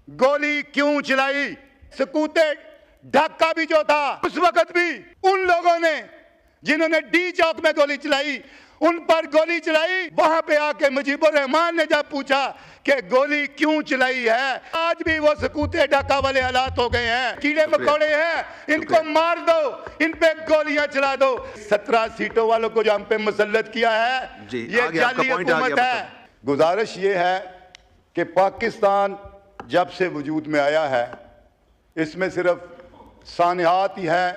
गोली क्यों चलाई? सकूते ढाका भी जो था उस वक्त भी उन लोगों ने जिन्होंने डी चौक में गोली चलाई उन पर गोली चलाई। वहां पे आके मुजीबुर रहमान ने जब पूछा कि गोली क्यों चलाई है, आज भी वो सकूते ढाका वाले हालात हो गए हैं। कीड़े मकोड़े हैं, इनको मार दो, इन पे गोलियां चला दो। 17 सीटों वालों को जो हम पे मुसल्लत किया है ये जाली हुकूमत है। गुजारिश ये है कि पाकिस्तान जब से वजूद में आया है इसमें सिर्फ सानियात ही है,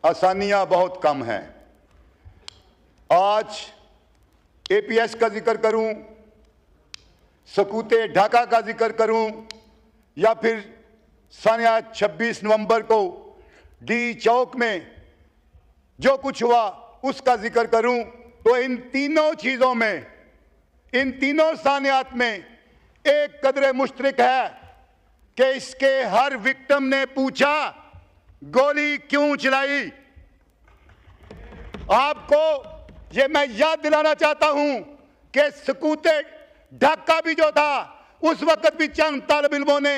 आसानियां बहुत कम हैं। आज एपीएस का जिक्र करूं, सकूते ढाका का जिक्र करूं या फिर सानिया 26 नवंबर को डी चौक में जो कुछ हुआ उसका जिक्र करूं, तो इन तीनों चीजों में, इन तीनों सानियात में एक कदर मुश्तरक है कि इसके हर विक्टिम ने पूछा गोली क्यों चलाई। आपको ये मैं याद दिलाना चाहता हूं कि सकूते ढाका भी जो था उस वक्त भी चंद तालिब इल्मों ने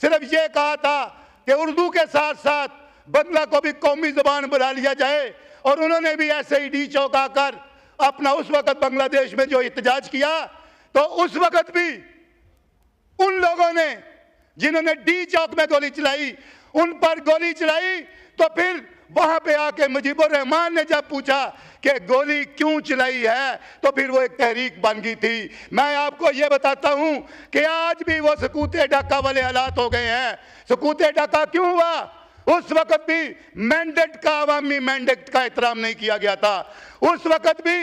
सिर्फ ये कहा था कि उर्दू के साथ साथ बंगला को भी कौमी जबान बना लिया जाए, और उन्होंने भी ऐसे ही डी चौक आकर अपना उस वक्त बांग्लादेश में जो एहतजाज किया, तो उस वक्त भी उन लोगों ने जिन्होंने डी चौक में गोली चलाई उन पर गोली चलाई। तो फिर वहां पे आके मुजीबुर रहमान ने जब पूछा कि गोली क्यों चलाई है, तो फिर वो एक तहरीक बन गई थी। मैं आपको ये बताता हूं कि आज भी वो सकूते ढाका वाले हालात हो गए हैं। सकूते ढाका क्यों हुआ? उस वक्त भी मैंडेट का, अवामी मैंडेट का एहतराम नहीं किया गया था। उस वक्त भी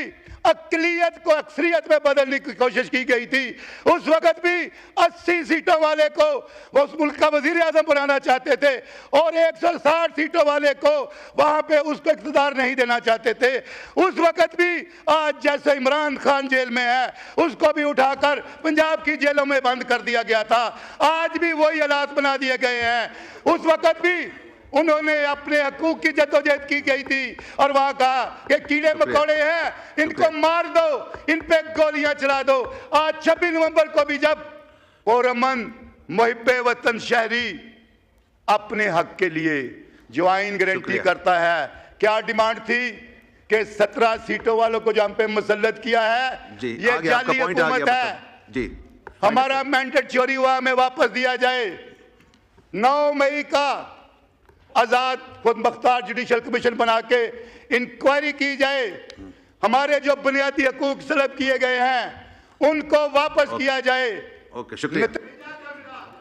अक्लियत को अक्सरियत में बदलने की कोशिश की गई थी। उस वक्त भी 80 सीटों वाले को वो उस मुल्क का वजीर आजम बनाना चाहते थे और 160 सीटों वाले को वहां पे उसको इख्तिदार नहीं देना चाहते थे। उस वक्त भी आज जैसे इमरान खान जेल में है उसको भी उठाकर पंजाब की जेलों में बंद कर दिया गया था, आज भी वही हालात बना दिए गए हैं। उस वक्त भी उन्होंने अपने हकूक की जद्दोजहद की गई थी और वहां कहा कि कीड़े मकोड़े हैं, इनको मार दो, इन पे गोलियां चला दो। आज 26 नवंबर को भी जब पुरअमन मुहिब्बे वतन शहरी अपने हक के लिए जो आइन गारंटी करता है, क्या डिमांड थी कि 17 सीटों वालों को जो हम पे मुसल्लत किया है ये जाली हुकूमत है। हमारा मैंडेट चोरी हुआ, हमें वापस दिया जाए। 9 मई का आजाद खुद मुख्तार जुडिशल कमीशन बना के इंक्वायरी की जाए, हमारे जो बुनियादी हकूक सलब किए गए हैं उनको वापस किया जाए। ओके, शुक्रिया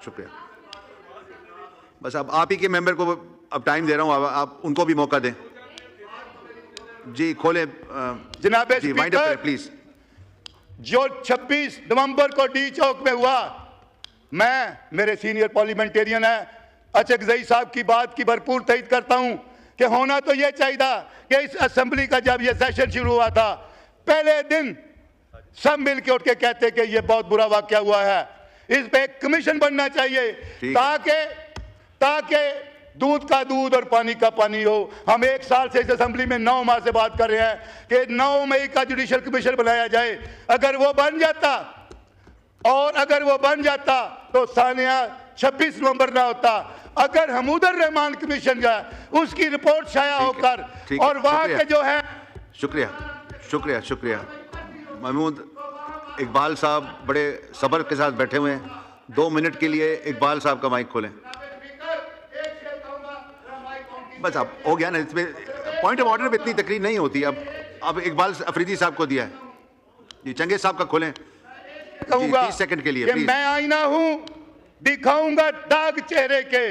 शुक्रिया। बस अब आप ही के मेंबर को अब टाइम दे रहा हूं, आप उनको भी मौका दें। जी खोले जनाब स्पीकर, प्लीज। जो 26 नवंबर को डी चौक में हुआ, मैं, मेरे सीनियर पार्लियामेंटेरियन है अचकजई साहब की बात की भरपूर तईद करता हूं कि होना तो यह चाहिए था कि इस असेंबली का जब यह सेशन शुरू हुआ था पहले दिन सब मिल के उठ के कहते कि यह बहुत बुरा वाकया हुआ है, इस पे एक कमीशन बनना चाहिए ताकि दूध का दूध और पानी का पानी हो। हम 1 साल से इस असेंबली में 9 माह से बात कर रहे हैं कि 9 मई का जुडिशल कमीशन बनाया जाए। अगर वो बन जाता तो सानिया 26 नवंबर ना होता। अगर हमूदर रहमान कमीशन का उसकी रिपोर्ट शाया होकर और वहां के जो है। शुक्रिया शुक्रिया शुक्रिया। महमूद इकबाल साहब बड़े सब्र के साथ बैठे हुए हैं, 2 मिनट के लिए इकबाल साहब का माइक खोलें। बस अब हो गया ना, इसमें पॉइंट ऑफ ऑर्डर में इतनी तकरीर नहीं होती। अब इकबाल अफरीदी साहब को दिया है जी, चंगेज साहब का खोलें। कहूंगा 30 सेकंड के लिए मैं आईना हूं, दिखाऊंगा दाग चेहरे के,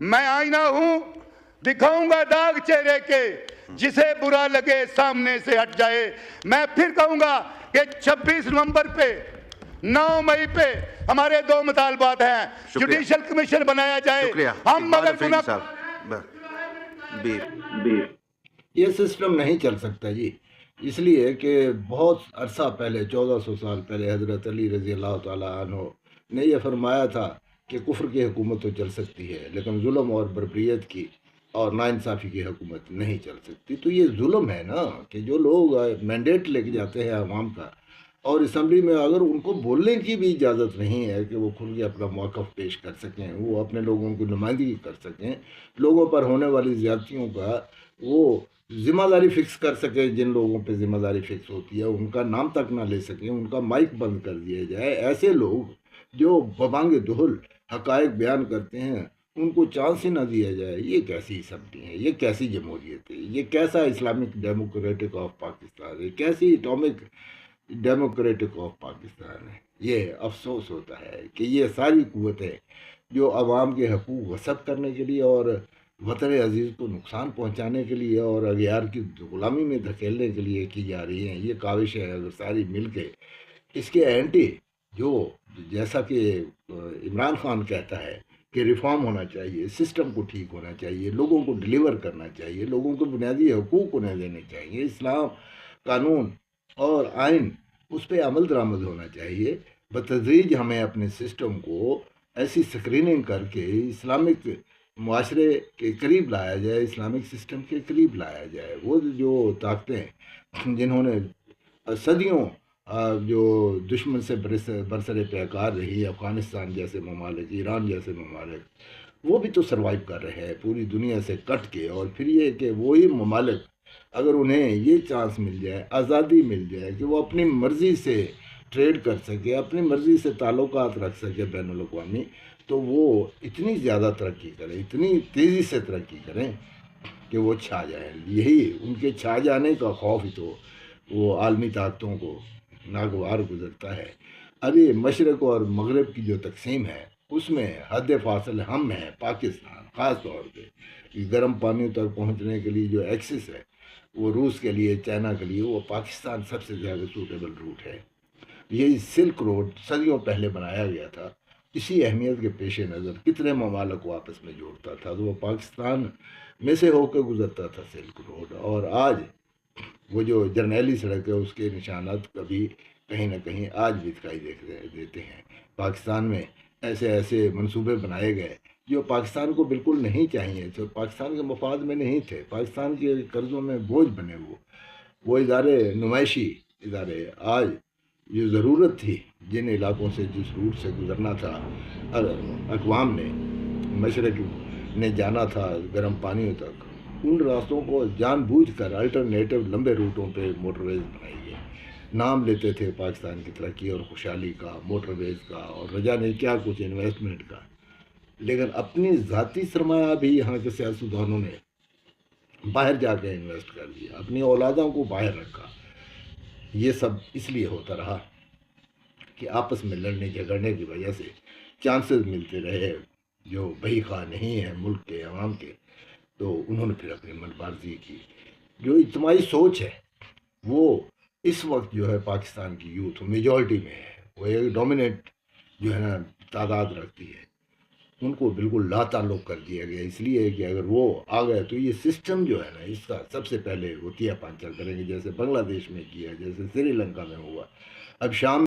मैं आईना हूं दिखाऊंगा दाग चेहरे के, जिसे बुरा लगे सामने से हट जाए। मैं फिर कहूंगा कि 26 नवंबर पे 9 मई पे हमारे 2 मुतालबात हैं, जुडिशल कमीशन बनाया जाए। हम मगर ये सिस्टम नहीं चल सकता जी, इसलिए कि बहुत अरसा पहले 1400 साल पहले हज़रत अली रज़ी अल्लाह ताला अन्हु ने यह फरमाया था कि कुफ्र की हुकूमत तो चल सकती है लेकिन जुल्म और बरबरीत की और नाइंसाफ़ी की हुकूमत नहीं चल सकती। तो ये जुल्म है ना कि जो लोग मैंडेट लेके जाते हैं अवाम का, اور اسمبلی میں اگر ان کو بولنے کی بھی اجازت نہیں ہے کہ وہ کھل کے اپنا موقف پیش کر سکیں، وہ اپنے لوگوں کی نمائندگی کر سکیں، لوگوں پر ہونے والی زیادتیوں کا وہ ذمہ داری فکس کر سکیں، جن لوگوں پہ ذمہ داری فکس ہوتی ہے ان کا نام تک نہ لے سکیں، ان کا مائک بند کر دیا جائے، ایسے لوگ جو ببانگ دہل حقائق بیان کرتے ہیں ان کو چانس ہی نہ دیا جائے، یہ کیسی اسمبلی ہے، یہ کیسی جمہوریت ہے، یہ کیسا اسلامک ڈیموکریٹک آف پاکستان ہے، کیسی اٹامک ڈیموکریٹک آف پاکستان ہے۔ یہ افسوس ہوتا ہے کہ یہ ساری قوتیں جو عوام کے حقوق غصب کرنے کے لیے اور وطن عزیز کو نقصان پہنچانے کے لیے اور اغیار کی غلامی میں دھکیلنے کے لیے کی جا رہی ہیں، یہ کاوشیں اگر ساری مل کے اس کے اینٹی جو جیسا کہ عمران خان کہتا ہے کہ ریفارم ہونا چاہیے، سسٹم کو ٹھیک ہونا چاہیے، لوگوں کو ڈیلیور کرنا چاہیے، لوگوں کو بنیادی حقوق انہیں دینے چاہیے، اسلام قانون اور آئین اس پہ عمل درآمد ہونا چاہیے، بتدریج ہمیں اپنے سسٹم کو ایسی اسکریننگ کر کے اسلامک معاشرے کے قریب لایا جائے، اسلامک سسٹم کے قریب لایا جائے۔ وہ جو طاقتیں جنہوں نے صدیوں جو دشمن سے برسر پیکار رہی، افغانستان جیسے ممالک، ایران جیسے ممالک، وہ بھی تو سروائیو کر رہے ہیں پوری دنیا سے کٹ کے، اور پھر یہ کہ وہی ممالک اگر انہیں یہ چانس مل جائے، آزادی مل جائے کہ وہ اپنی مرضی سے ٹریڈ کر سکے، اپنی مرضی سے تعلقات رکھ سکے بین الاقوامی، تو وہ اتنی زیادہ ترقی کریں، اتنی تیزی سے ترقی کریں کہ وہ چھا جائیں۔ یہی ان کے چھا جانے کا خوف ہی تو وہ عالمی طاقتوں کو ناگوار گزرتا ہے۔ ابھی مشرق اور مغرب کی جو تقسیم ہے اس میں حد فاصل ہم ہیں پاکستان، خاص طور پہ گرم پانیوں تک پہنچنے کے لیے جو ایکسس ہے وہ روس کے لیے، چائنا کے لیے، وہ پاکستان سب سے زیادہ سوٹیبل روٹ ہے۔ یہ سلک روڈ صدیوں پہلے بنایا گیا تھا، اسی اہمیت کے پیش نظر کتنے ممالک کو آپس میں جوڑتا تھا، تو وہ پاکستان میں سے ہو کے گزرتا تھا سلک روڈ، اور آج وہ جو جرنیلی سڑک ہے اس کے نشانات کبھی کہیں نہ کہیں آج بھی دکھائی دیتے ہیں۔ پاکستان میں ایسے منصوبے بنائے گئے جو پاکستان کو بالکل نہیں چاہیے، جو پاکستان کے مفاد میں نہیں تھے، پاکستان کے قرضوں میں بوجھ بنے وہ ادارے، نمائشی ادارے، آج جو ضرورت تھی جن علاقوں سے جس روٹ سے گزرنا تھا اقوام نے، مشرق نے جانا تھا گرم پانیوں تک، ان راستوں کو جان بوجھ کر الٹرنیٹو لمبے روٹوں پہ موٹر ویز بنائی گئی۔ نام لیتے تھے پاکستان کی ترقی اور خوشحالی کا، موٹر ویز کا، اور رجا نے کیا کچھ انویسٹمنٹ کا، لیکن اپنی ذاتی سرمایہ بھی یہاں کے سیاستدانوں نے باہر جا کے انویسٹ کر دیا، اپنی اولادوں کو باہر رکھا۔ یہ سب اس لیے ہوتا رہا کہ آپس میں لڑنے جھگڑنے کی وجہ سے چانسز ملتے رہے جو بہی خواہ نہیں ہیں ملک کے عوام کے، تو انہوں نے پھر اپنی من بازی کی۔ جو اجتماعی سوچ ہے وہ اس وقت جو ہے پاکستان کی یوتھ میجورٹی میں ہے، وہ ایک ڈومیننٹ جو ہے نا تعداد رکھتی ہے، ان کو بالکل لا تعلق کر دیا گیا، اس لیے کہ اگر وہ آ گئے تو یہ سسٹم جو ہے نا اس کا سب سے پہلے وہ تیا پانچا کریں گے، جیسے بنگلہ دیش میں کیا، جیسے سری لنکا میں ہوا، اب شام